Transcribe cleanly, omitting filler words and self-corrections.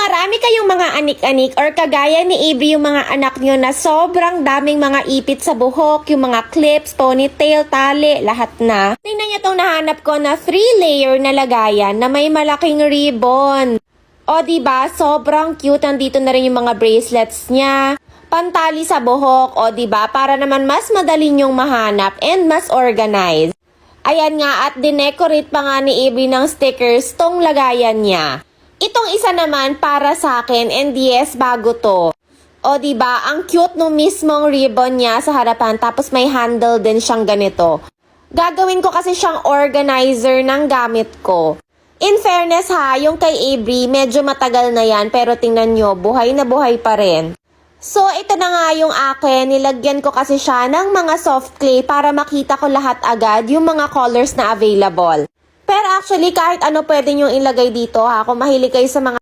marami kayong mga anik-anik or kagaya ni Avery yung mga anak nyo na sobrang daming mga ipit sa buhok, yung mga clips, ponytail, tali, lahat na. Tingnan nyo itong nahanap ko na 3-layer na lagayan na may malaking ribbon. O diba, sobrang cute. Nandito na rin yung mga bracelets niya. Pantali sa buhok, o diba, para naman mas madali nyong mahanap and mas organized. Ayan nga, at dinecorate pa nga ni Avery ng stickers tong lagayan niya. Itong isa naman para sa akin, and yes, bago to. O diba, ang cute nung mismong ribbon niya sa harapan, tapos may handle din siyang ganito. Gagawin ko kasi siyang organizer ng gamit ko. In fairness ha, yung kay Avery, medyo matagal na yan, pero tingnan nyo, buhay na buhay pa rin. So, ito na nga yung akin. Nilagyan ko kasi siya ng mga soft clay para makita ko lahat agad yung mga colors na available. Pero actually, kahit ano pwede nyo ilagay dito ha. Kung mahilig kayo sa mga